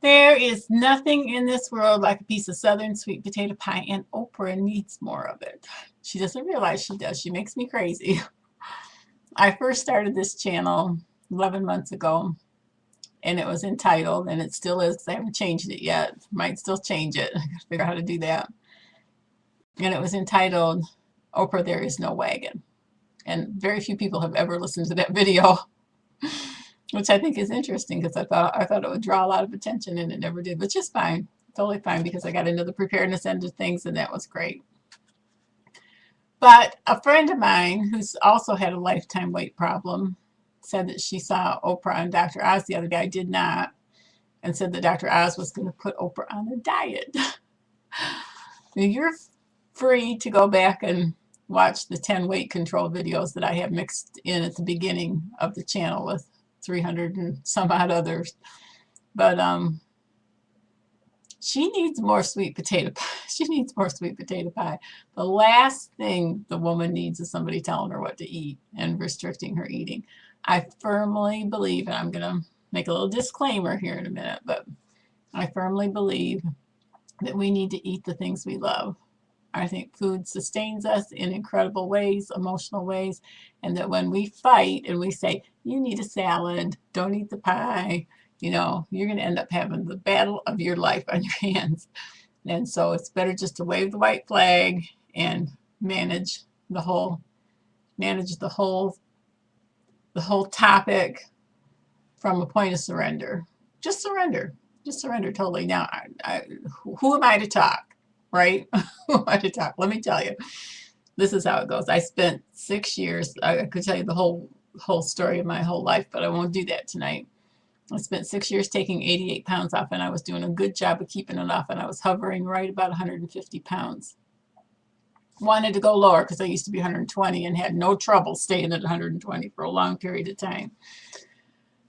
There is nothing in this world like a piece of southern sweet potato pie, and Oprah needs more of it. She doesn't realize she does. She makes me crazy. I first started this channel 11 months ago, and it was entitled, and it still is because I haven't changed it yet. Might still change it. I gotta figure out how to do that. And it was entitled, Oprah, There Is No Wagon. And very few people have ever listened to that video, which I think is interesting because I thought it would draw a lot of attention, and it never did, which is fine. Totally fine because I got into the preparedness end of things, and that was great. But a friend of mine who's also had a lifetime weight problem said that she saw Oprah and Dr. Oz the other day. I did not, and said that Dr. Oz was going to put Oprah on a diet. You're free to go back and watch the 10 weight control videos that I have mixed in at the beginning of the channel with 300 and some odd others. But she needs more sweet potato pie. She needs more sweet potato pie. The last thing the woman needs is somebody telling her what to eat and restricting her eating. I firmly believe, and I'm going to make a little disclaimer here in a minute, but I firmly believe that we need to eat the things we love. I think food sustains us in incredible ways, emotional ways, and that when we fight and we say, you need a salad, don't eat the pie, you're going to end up having the battle of your life on your hands. And so it's better just to wave the white flag and manage the whole manage the whole topic from a point of surrender. Just surrender. Just surrender totally. Now, who am I to talk, right? Who am I to talk? Let me tell you. This is how it goes. I spent 6 years. I could tell you the whole story of my whole life, but I won't do that tonight. I spent 6 years taking 88 pounds off, and I was doing a good job of keeping it off, and I was hovering right about 150 pounds. Wanted to go lower because I used to be 120 and had no trouble staying at 120 for a long period of time.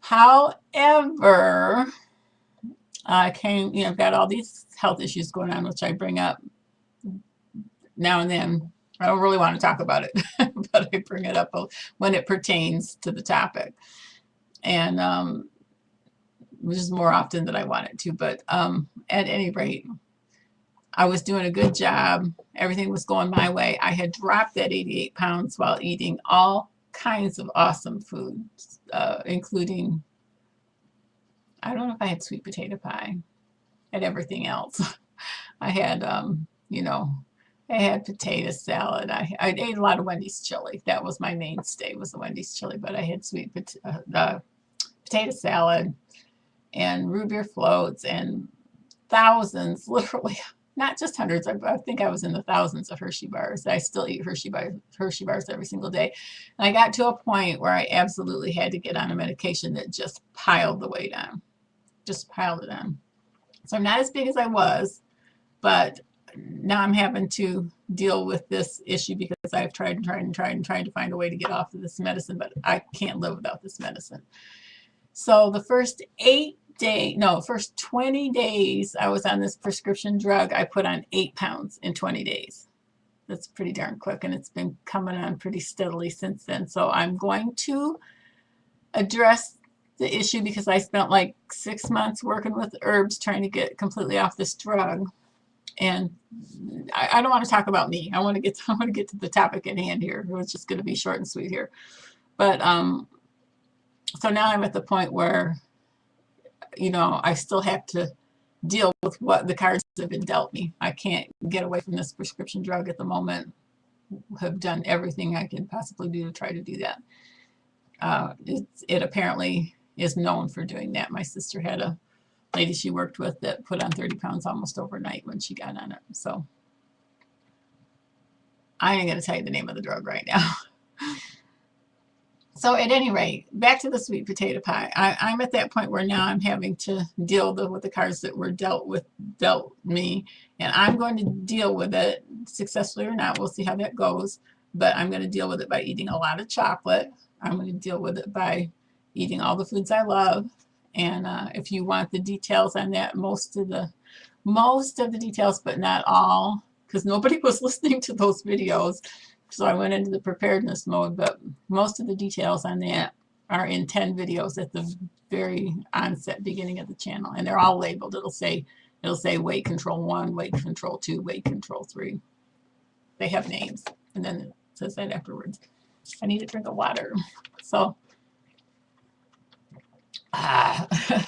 However, I've got all these health issues going on, which I bring up now and then. I don't really want to talk about it, but I bring it up when it pertains to the topic. And which is more often than I wanted to. But at any rate, I was doing a good job. Everything was going my way. I had dropped that 88 pounds while eating all kinds of awesome foods, including, I don't know if I had sweet potato pie. I had everything else. I had, I had potato salad. I ate a lot of Wendy's chili. That was my mainstay, was the Wendy's chili. But I had potato salad and root beer floats and thousands, literally, not just hundreds. I think I was in the thousands of Hershey bars. I still eat Hershey bars every single day. And I got to a point where I absolutely had to get on a medication that just piled the weight on, just piled it on. So I'm not as big as I was, but now I'm having to deal with this issue because I've tried to find a way to get off of this medicine, but I can't live without this medicine. So the first 20 days I was on this prescription drug, I put on 8 pounds in 20 days. That's pretty darn quick, and it's been coming on pretty steadily since then. So I'm going to address the issue because I spent like 6 months working with herbs trying to get completely off this drug. And I don't want to talk about me. I want to get to the topic at hand here. It's just going to be short and sweet here. But so now I'm at the point where, I still have to deal with what the cards have been dealt me. I can't get away from this prescription drug at the moment. Have done everything I can possibly do to try to do that. It apparently is known for doing that. My sister had a lady she worked with that put on 30 pounds almost overnight when she got on it. So I ain't going to tell you the name of the drug right now. So at any rate, back to the sweet potato pie. I'm at that point where now I'm having to deal with the cards that were dealt me, and I'm going to deal with it successfully or not. We'll see how that goes. But I'm going to deal with it by eating a lot of chocolate. I'm going to deal with it by eating all the foods I love. And if you want the details on that, most of the details, but not all, because nobody was listening to those videos. So I went into the preparedness mode, but most of the details on that are in 10 videos at the very onset beginning of the channel, and they're all labeled. It'll say weight control 1, weight control 2, weight control 3. They have names, and then it says that afterwards. I need a drink of water. So,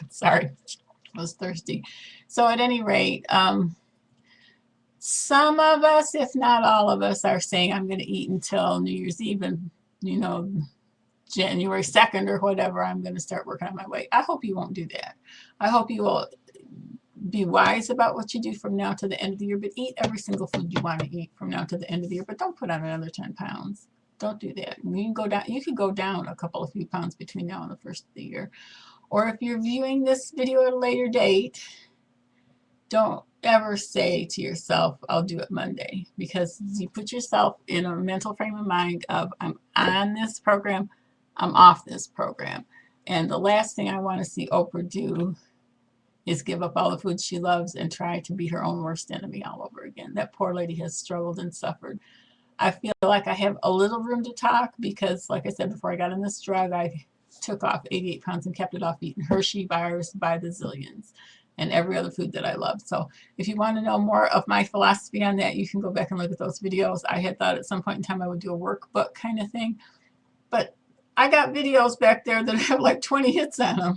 sorry, I was thirsty. So at any rate, some of us, if not all of us, are saying I'm going to eat until New Year's Eve, and January 2nd or whatever, I'm going to start working on my weight. I hope you won't do that. I hope you will be wise about what you do from now to the end of the year, but eat every single food you want to eat from now to the end of the year, but don't put on another 10 pounds. Don't do that. You can go down a few pounds between now and the first of the year. Or if you're viewing this video at a later date, don't ever say to yourself, I'll do it Monday, because you put yourself in a mental frame of mind of, I'm on this program, I'm off this program. And the last thing I want to see Oprah do is give up all the food she loves and try to be her own worst enemy all over again. That poor lady has struggled and suffered. I feel like I have a little room to talk because, like I said, before I got on this drug, I took off 88 pounds and kept it off eating Hershey bars by the zillions and every other food that I love. So if you want to know more of my philosophy on that, you can go back and look at those videos. I had thought at some point in time I would do a workbook kind of thing, but I got videos back there that have like 20 hits on them.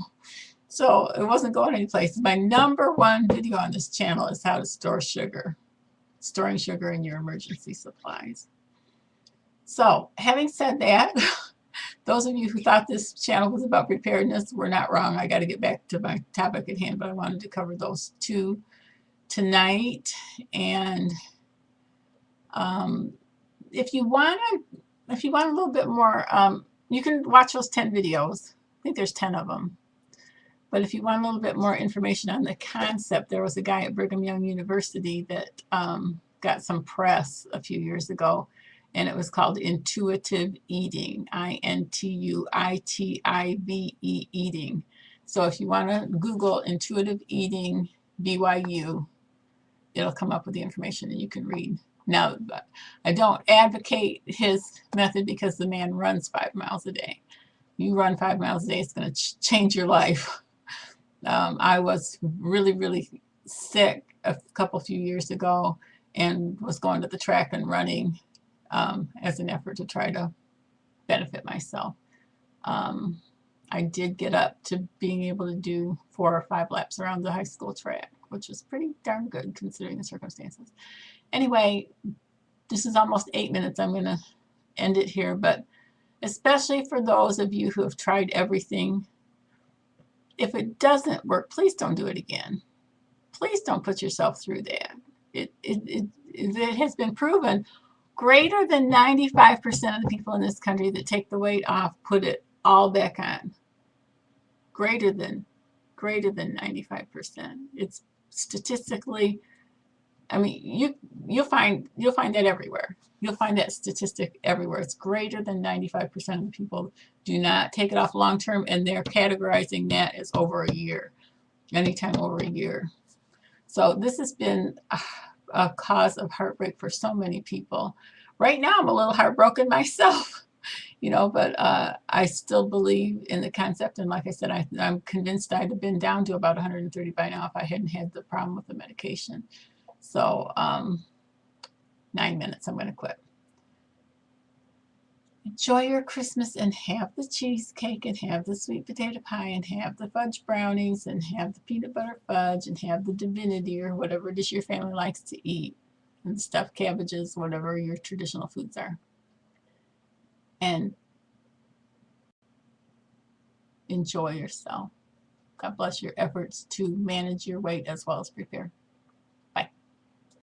So it wasn't going anyplace. My #1 video on this channel is how to store sugar, storing sugar in your emergency supplies. So having said that, those of you who thought this channel was about preparedness were not wrong. I got to get back to my topic at hand, but I wanted to cover those two tonight. And if you want a little bit more, you can watch those 10 videos. I think there's 10 of them. But if you want a little bit more information on the concept, there was a guy at Brigham Young University that got some press a few years ago, and it was called intuitive eating, INTUITIVE eating. So if you want to Google intuitive eating BYU, it'll come up with the information and you can read. Now, I don't advocate his method because the man runs 5 miles a day. You run 5 miles a day, it's going to change your life. I was really, really sick a few years ago and was going to the track and running as an effort to try to benefit myself. I did get up to being able to do 4 or 5 laps around the high school track, which was pretty darn good considering the circumstances. Anyway, this is almost 8 minutes. I'm going to end it here, but especially for those of you who have tried everything, if it doesn't work, please don't do it again. Please don't put yourself through that. It has been proven greater than 95% of the people in this country that take the weight off put it all back on. Greater than 95%. It's statistically, I mean, you'll find that everywhere. You'll find that statistic everywhere. It's greater than 95% of the people do not take it off long term, and they're categorizing that as over a year, anytime over a year. So this has been a cause of heartbreak for so many people. Right now, I'm a little heartbroken myself, but I still believe in the concept. And like I said, I'm convinced I'd have been down to about 130 by now if I hadn't had the problem with the medication. So 9 minutes, I'm going to quit. Enjoy your Christmas and have the cheesecake and have the sweet potato pie and have the fudge brownies and have the peanut butter fudge and have the divinity or whatever it is your family likes to eat, and stuffed cabbages, whatever your traditional foods are. And enjoy yourself. God bless your efforts to manage your weight as well as prepare.